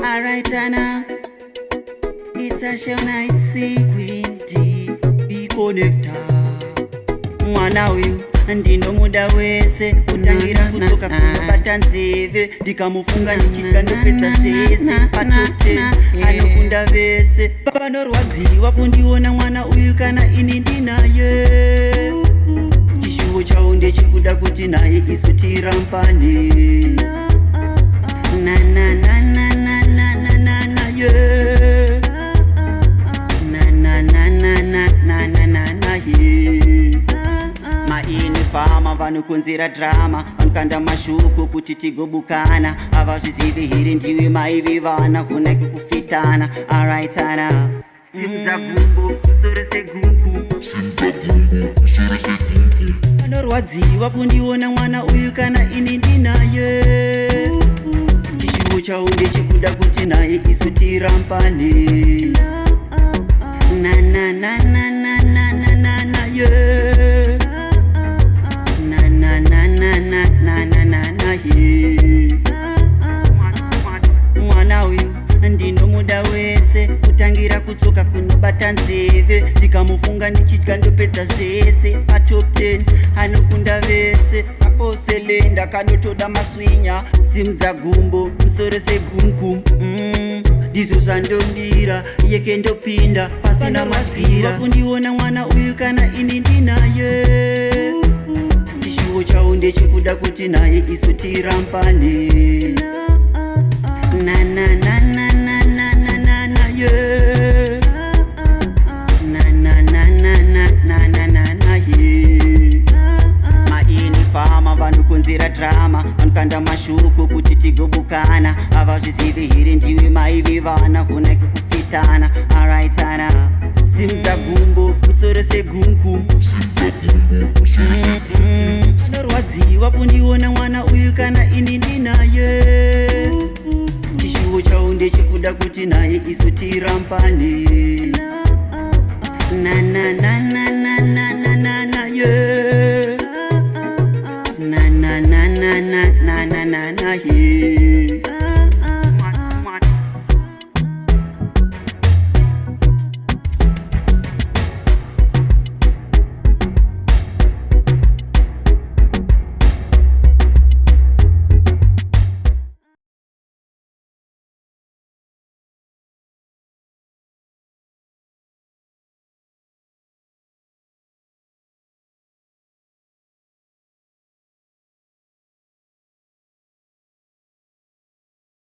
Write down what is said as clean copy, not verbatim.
Alright, Anna. It's a show nice sequindi. Be connector. Mwana Uyu ndino muda wese kutangira kutsoka kunobata nzeve ndikamufunga ndichidya ndopedza zvese patote anokunda vese panorwadziwa kundiona mwana uyu kana ini ndinaye chishuvo chawo ndechikuda kuti naye isu tirampane fama vanokonzera drama vanokanda mashuku kuti tigobukana avazvizive here ndiwe mai vevana kunaki kufitana araitana simudza gumbo soro segungu vanorwadziwa kundiona mwana uyu kana ini ndinaye chishuvo chawo ndechikuda kuti naye isu tirampane Mwana uyu ndinomuda wese kutangira kutsoka kunobata nzeve ndikamufunga ndichidya ndopedza zvese patop 10 anokunda vese aposelenda kanotoda maswinya simudza gumbo musoro segumgum ndizvo zvandondira yeke ndopinda pasina madzira kundiona mwana uyu kana ini ndinaye chishuvo chawo ndechikuda kuti naye isu tirampane fama vanokonzera drama vanokanda mashuku kuti tigobukana avazvizive here ndiwe mai vevana kunaki kufitana araitana simudza gumbo musoro segumgum anorwadziwa kundiona mwana uyu kana ini ndinaye chishuvo chawo ndechikuda kuti naye isu tirampane